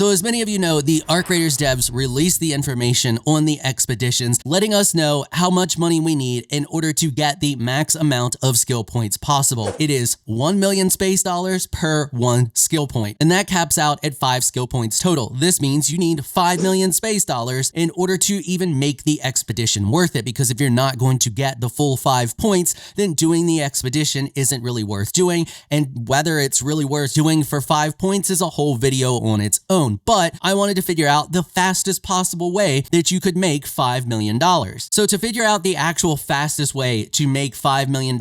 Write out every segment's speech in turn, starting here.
So as many of you know, the Arc Raiders devs released the information on the expeditions, letting us know how much money we need in order to get the max amount of skill points possible. It is 1 million space dollars per 1 skill point, and that caps out at 5 skill points total. This means you need 5 million space dollars in order to even make the expedition worth it, because if you're not going to get the full 5 points, then doing the expedition isn't really worth doing, and whether it's really worth doing for 5 points is a whole video on its own. But I wanted to figure out the fastest possible way that you could make $5 million. So to figure out the actual fastest way to make $5 million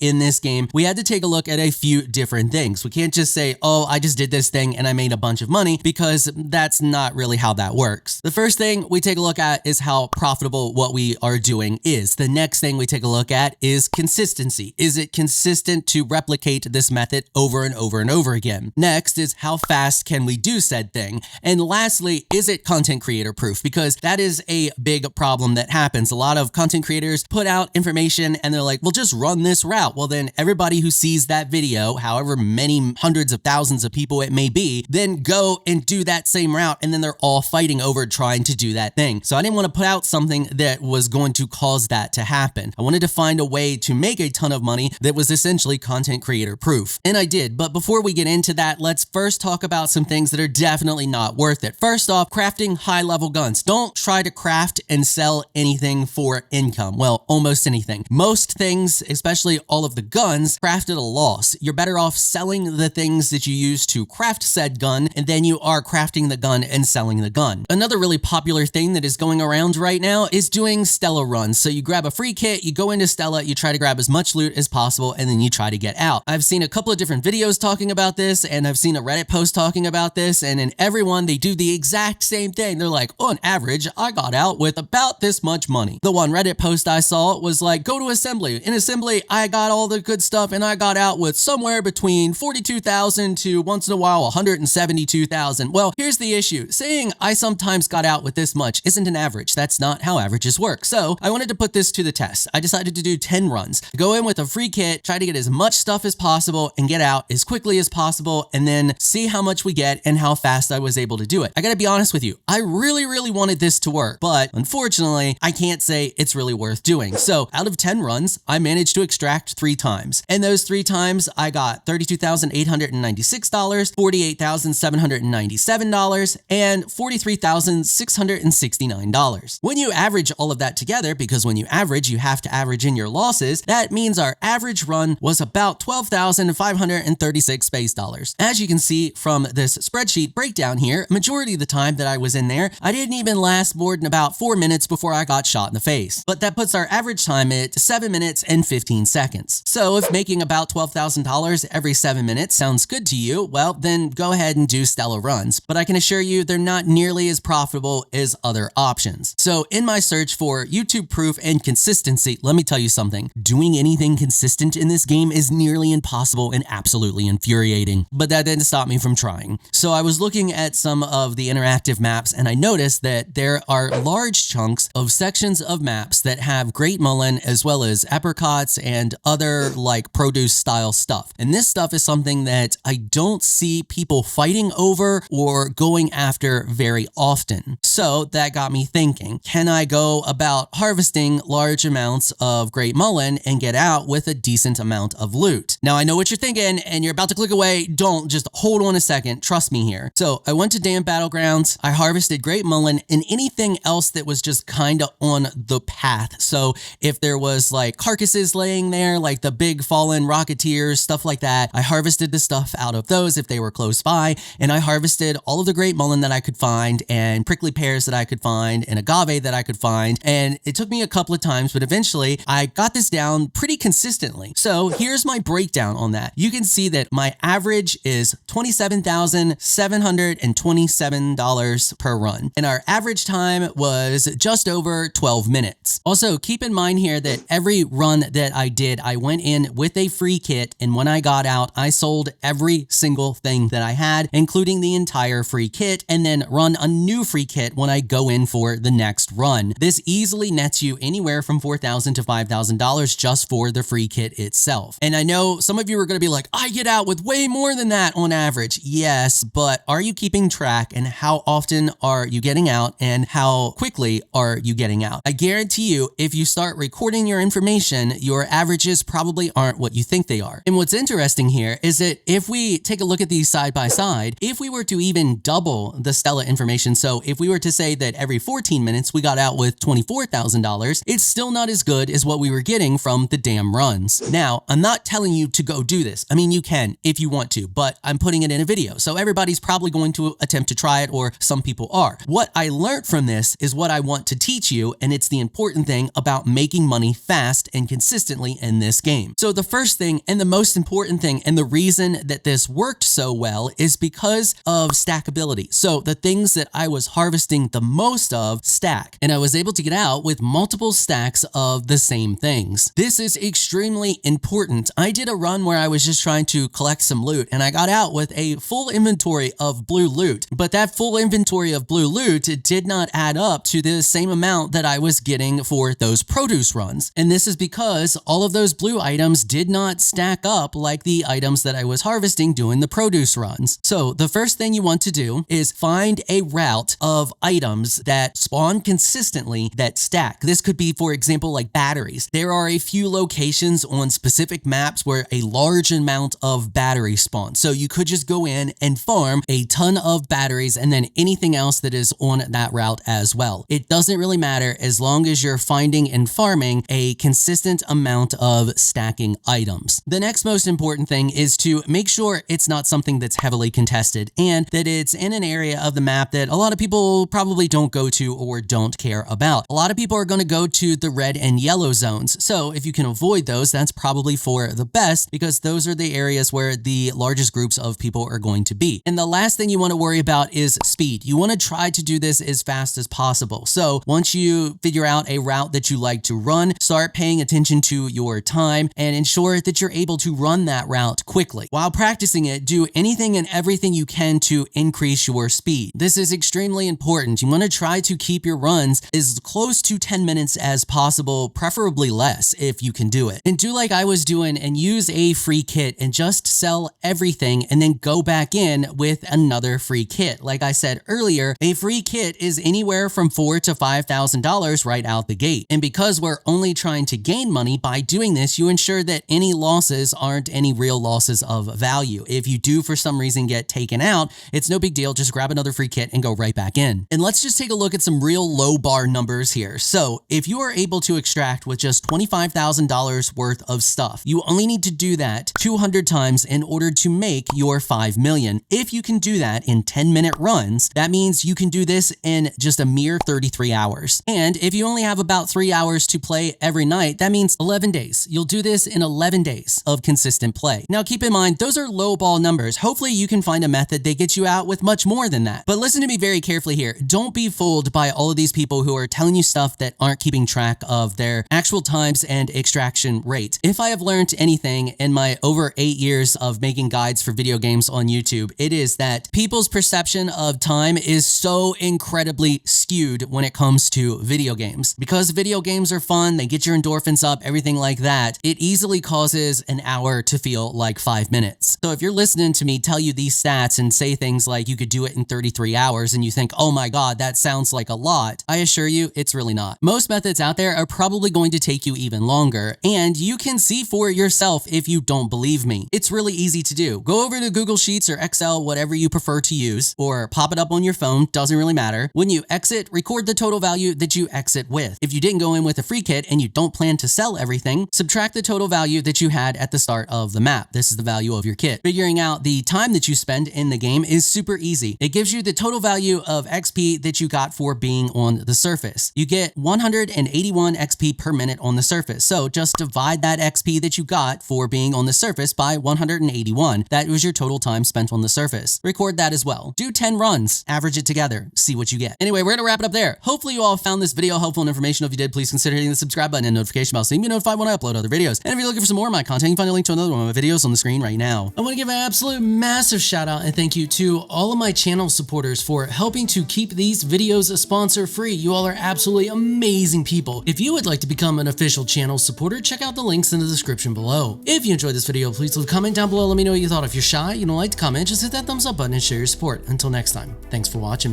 in this game, we had to take a look at a few different things. We can't just say, oh, I just did this thing and I made a bunch of money, because that's not really how that works. The first thing we take a look at is how profitable what we are doing is. The next thing we take a look at is consistency. Is it consistent to replicate this method over and over and over again? Next is how fast can we do said thing? And lastly, is it content creator proof? Because that is a big problem that happens. A lot of content creators put out information and they're like, well, just run this route. Well, then everybody who sees that video, however many hundreds of thousands of people it may be, then go and do that same route, and then they're all fighting over trying to do that thing. So I didn't want to put out something that was going to cause that to happen. I wanted to find a way to make a ton of money that was essentially content creator proof. And I did. But before we get into that, let's first talk about some things that are definitely not worth it. First off, crafting high-level guns. Don't try to craft and sell anything for income. Well, almost anything. Most things, especially all of the guns, craft at a loss. You're better off selling the things that you use to craft said gun, and then you are crafting the gun and selling the gun. Another really popular thing that is going around right now is doing Stella runs. So you grab a free kit, you go into Stella, you try to grab as much loot as possible, and then you try to get out. I've seen a couple of different videos talking about this, and I've seen a Reddit post talking about this, and in every one they do the exact same thing. They're like, on average, I got out with about this much money. The one Reddit post I saw was like, go to assembly. In assembly, I got all the good stuff, and I got out with somewhere between 42,000 to once in a while 172,000. Well, here's the issue. Saying I sometimes got out with this much isn't an average. That's not how averages work. So I wanted to put this to the test. I decided to do 10 runs. Go in with a free kit, try to get as much stuff as possible and get out as quickly as possible, and then see how much we get and how fast I was able to do it. I gotta be honest with you. I really wanted this to work, but unfortunately, I can't say it's really worth doing. So out of 10 runs, I managed to extract 3 times. And those 3 times, I got $32,896, $48,797, and $43,669. When you average all of that together, because when you average, you have to average in your losses, that means our average run was about 12,536 space dollars. As you can see from this spreadsheet breakdown here, majority of the time that I was in there, I didn't even last more than about 4 minutes before I got shot in the face. But that puts our average time at 7 minutes and 15 seconds. So if making about $12,000 every 7 minutes sounds good to you, well, then go ahead and do Stella runs. But I can assure you they're not nearly as profitable as other options. So in my search for YouTube proof and consistency, let me tell you something. Doing anything consistent in this game is nearly impossible and absolutely infuriating. But that didn't stop me from trying. So I was looking at some of the interactive maps, and I noticed that there are large chunks of sections of maps that have Great Mullen as well as apricots and other like produce style stuff. And this stuff is something that I don't see people fighting over or going after very often. So that got me thinking, can I go about harvesting large amounts of Great Mullen and get out with a decent amount of loot? Now I know what you're thinking and you're about to click away. Don't, just hold on a second. Trust me here. So I went to Damn Battlegrounds, I harvested Great Mullen and anything else that was just kind of on the path. So if there was like carcasses laying there, like the big fallen rocketeers, stuff like that, I harvested the stuff out of those if they were close by, and I harvested all of the Great Mullen that I could find and prickly pears that I could find and agave that I could find. And it took me a couple of times, but eventually I got this down pretty consistently. So here's my breakdown on that. You can see that my average is $27,727 per run, and our average time was just over 12 minutes. Also, keep in mind here that every run that I did, I went in with a free kit, and when I got out, I sold every single thing that I had, including the entire free kit, and then run a new free kit when I go in for the next run. This easily nets you anywhere from $4,000 to $5,000 just for the free kit itself. And I know some of you are going to be like, I get out with way more than that on average. Yes, but are you keeping track and how often are you getting out and how quickly are you getting out. I guarantee you, if you start recording your information, your averages probably aren't what you think they are. And what's interesting here is that if we take a look at these side by side, if we were to even double the Stella information, so if we were to say that every 14 minutes we got out with $24,000, it's still not as good as what we were getting from the damn runs. Now, I'm not telling you to go do this. I mean, you can if you want to, but I'm putting it in a video. So everybody's probably going to attempt to try it, or some people are. What I learned from this is what I want to teach you, and it's the important thing about making money fast and consistently in this game. So the first thing and the most important thing, and the reason that this worked so well, is because of stackability. So the things that I was harvesting the most of stack, and I was able to get out with multiple stacks of the same things. This is extremely important. I did a run where I was just trying to collect some loot, and I got out with a full inventory of blue loot, but that full inventory of blue loot did not add up to the same amount that I was getting for those produce runs. And this is because all of those blue items did not stack up like the items that I was harvesting doing the produce runs. So the first thing you want to do is find a route of items that spawn consistently that stack. This could be, for example, like batteries. There are a few locations on specific maps where a large amount of batteries spawn. So you could just go in and farm a ton of batteries and then anything else that is on that route as well. It doesn't really matter as long as you're finding and farming a consistent amount of stacking items. The next most important thing is to make sure it's not something that's heavily contested and that it's in an area of the map that a lot of people probably don't go to or don't care about. A lot of people are going to go to the red and yellow zones. So if you can avoid those, that's probably for the best, because those are the areas where the largest groups of people are going to be. And the last thing you want to worry about is speed. You want to try to do this as fast as possible. So once you figure out a route that you like to run, start paying attention to your time and ensure that you're able to run that route quickly. While practicing it, do anything and everything you can to increase your speed. This is extremely important. You want to try to keep your runs as close to 10 minutes as possible, preferably less if you can do it. And do like I was doing and use a free kit and just sell everything and then go back in with another free kit. Like I said earlier, a free kit is anywhere from $4,000 to $5,000 right out the gate. And because we're only trying to gain money, by doing this, you ensure that any losses aren't any real losses of value. If you do for some reason get taken out, it's no big deal. Just grab another free kit and go right back in. And let's just take a look at some real low bar numbers here. So if you are able to extract with just $25,000 worth of stuff, you only need to do that 200 times in order to make your 5 million. If you can do that in 10-minute runs, that means you can do this in just a mere 33 hours. And if you only have about 3 hours to play every night, that means 11 days. You'll do this in 11 days of consistent play. Now keep in mind, those are low ball numbers. Hopefully you can find a method that gets you out with much more than that. But listen to me very carefully here. Don't be fooled by all of these people who are telling you stuff that aren't keeping track of their actual times and extraction rate. If I have learned anything in my over 8 years of making guides for video games on YouTube, it is that people's perception of time is so incredibly skewed when it comes to video games. Because video games are fun, they get your endorphins up, everything like that, it easily causes an hour to feel like 5 minutes. So if you're listening to me tell you these stats and say things like you could do it in 33 hours and you think, oh my God, that sounds like a lot, I assure you it's really not. Most methods out there are probably going to take you even longer, and you can see for yourself if you don't believe me. It's really easy to do. Go over to Google Sheets or Excel, whatever you prefer to use, or pop it up on your phone, doesn't really matter. When you exit, record the total value that you exit with. If you didn't go in with a free kit and you don't plan to sell everything, subtract the total value that you had at the start of the map. This is the value of your kit. Figuring out the time that you spend in the game is super easy. It gives you the total value of XP that you got for being on the surface. You get 181 XP per minute on the surface. So just divide that XP that you got for being on the surface by 181. That was your total time spent on the surface. Record that as well. Do 10 runs, average it together, see what you get. Anyway, we're gonna wrap it up there. Hopefully you all found this video helpful and informational. If you did, please consider hitting the subscribe button and notification bell so you can be notified when I upload other videos. And if you're looking for some more of my content, you can find a link to another one of my videos on the screen right now. I want to give an absolute massive shout out and thank you to all of my channel supporters for helping to keep these videos sponsor free. You all are absolutely amazing people. If you would like to become an official channel supporter, check out the links in the description below. If you enjoyed this video, please leave a comment down below. Let me know what you thought. If you're shy, you don't like to comment, just hit that thumbs up button and share your support. Until next time, thanks for watching.